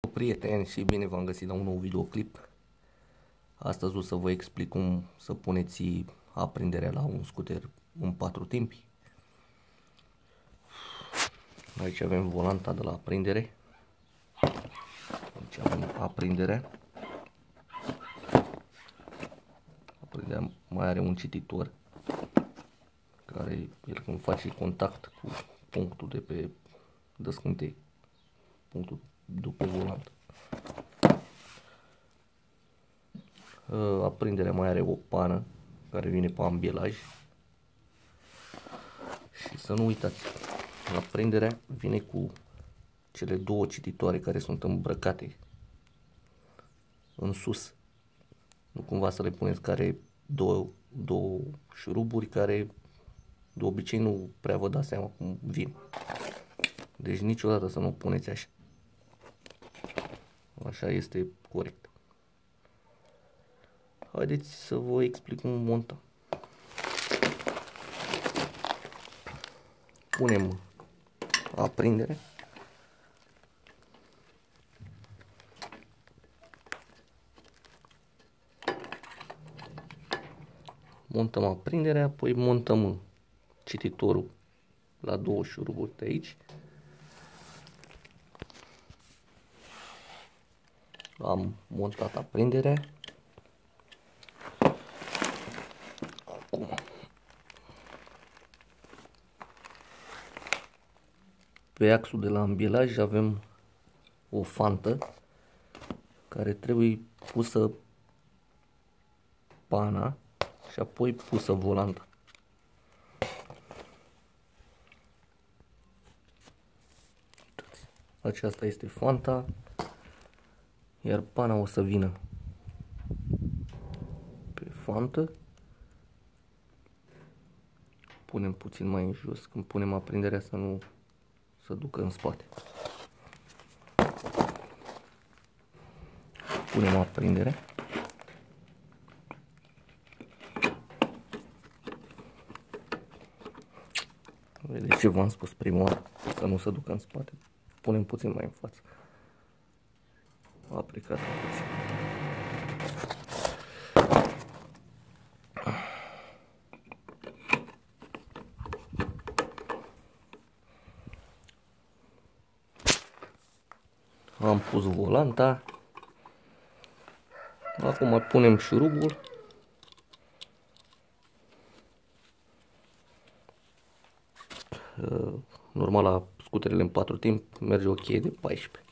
Prieteni, și bine v-am găsit la un nou videoclip. Astăzi o să vă explic cum să puneți aprinderea la un scuter în 4 timpi. Aici avem volanta de la aprindere. Aici avem aprinderea. Aprinderea mai are un cititor care, el când face contact cu punctul de pe descântei, punctul după volant. Aprinderea mai are o pană care vine pe ambelaj. Și să nu uitați, aprinderea vine cu cele două cititoare care sunt îmbrăcate în sus. Nu cumva să le puneți care două șuruburi care de obicei nu prea vă dați seama cum vin. Deci niciodată să nu puneți așa. Așa este corect. Haideți să vă explic cum montăm. Punem aprindere. Montăm aprinderea, apoi montăm cititorul la două șuruburi de aici. Am montat aprinderea. Acum pe axul de la ambelaj avem o fantă care trebuie pusă pana și apoi pusă volanta. Aceasta este fanta, iar pana o să vină pe fantă. Punem puțin mai în jos, când punem aprinderea să nu se ducă în spate. Punem aprinderea. Vedeți ce v-am spus prima oară, să nu se ducă în spate. Punem puțin mai în față. Aplicat puțin. Am pus volanta. Acum punem șurubul. Normal la scuterele în 4 timp merge o cheie de 14.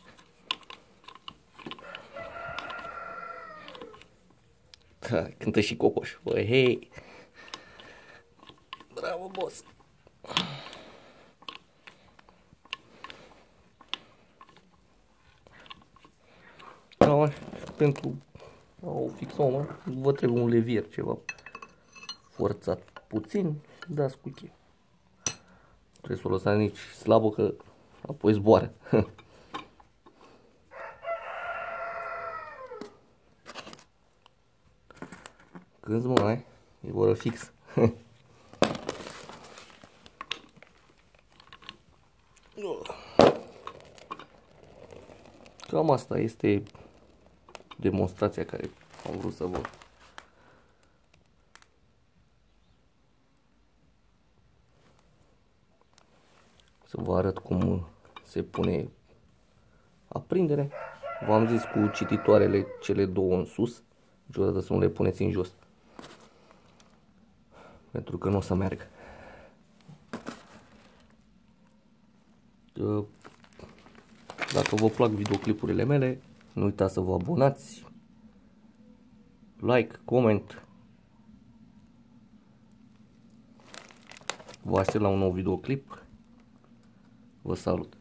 Da, cântă și Cocoș. Băi, hei! Bravo, boss! Da, pentru a o fixăm, vă trebuie un levier, ceva forțat puțin, dați cu cheie. Trebuie să o lăsați nici slabă, că apoi zboară. Când mai e voră fix. Cam asta este demonstrația care am vrut să vă arăt cum se pune aprindere. V-am zis cu cititoarele cele două în sus, niciodată să nu le puneți în jos, pentru că nu o să meargă. Dacă vă plac videoclipurile mele, nu uitați să vă abonați, like, comment. Vă aștept la un nou videoclip. Vă salut!